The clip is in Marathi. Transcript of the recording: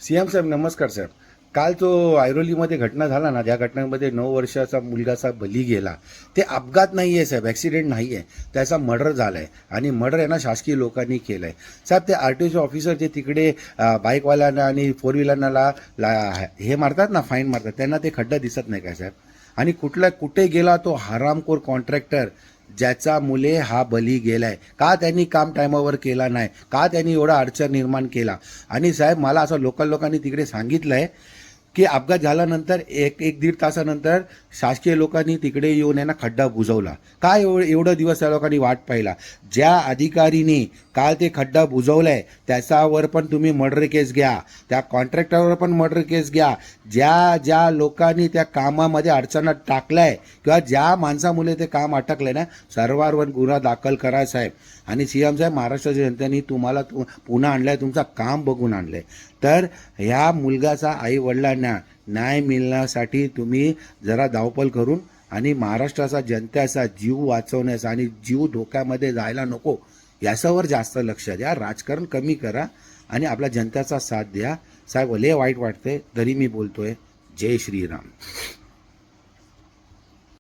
सीएम साहेब नमस्कार साहेब. काल जो ऐरोलीमध्ये घटना झाला ना, ज्या घटनेमध्ये 9 वर्षाचा मुलगाचा बली गेला, ते अपघात नाही आहे साहेब, ॲक्सिडेंट नाही आहे, त्याचा मर्डर झाला आहे. आणि मर्डर आहे ना शासकीय लोकांनी केलं आहे साहेब. ते आर-टी-ओ ऑफिसर जे तिकडे बाईकवाल्यांना आणि फोर व्हीलरला हे मारतात ना, फाईन मारतात, त्यांना ते खड्डा दिसत नाही का साहेब? आणि कुठे गेला तो हरामखोर कॉन्ट्रॅक्टर ज्याचा मुले हा बली गेलाय? का त्यांनी काम टायमावर केला नाही? का त्यांनी एवढा अडचण निर्माण केला? आणि साहेब मला असं लोकल लोकांनी तिकडे सांगितलंय की अपघात झाल्यानंतर एक दीड तासानंतर शासकीय लोकांनी तिकडे येऊन यांना खड्डा बुजवला. काय एवढं दिवस त्या लोकांनी वाट पाहिला? ज्या अधिकारीने काल ते खड्डा बुजवलाय त्याच्यावर पण तुम्ही मर्डर केस घ्या, त्या कॉन्ट्रॅक्टरवर पण मर्डर केस घ्या. ज्या लोकांनी त्या कामामध्ये अडचणात टाकलाय किंवा ज्या माणसामुळे ते काम अटकलंय ना, सर्वांवर गुन्हा दाखल करा साहेब. आणि सीएम साहेब, महाराष्ट्राच्या जनतेने तुम्हाला पुन्हा आणलंय, तुमचं काम बघून आणलंय. तर ह्या मुलगाचा आई वडिलांना न्याय मिळण्यासाठी तुम्ही जरा धावपळ करून आणि महाराष्ट्राचा जनतेचा जीव वाचवण्याचा आणि जीव धोक्यामध्ये जायला नको याच्यावर जास्त लक्ष द्या. राजकारण कमी करा आणि आपल्या जनतेचा साथ द्या साहेब. लय वाईट वाटतंय तरी मी बोलतोय. जय श्रीराम.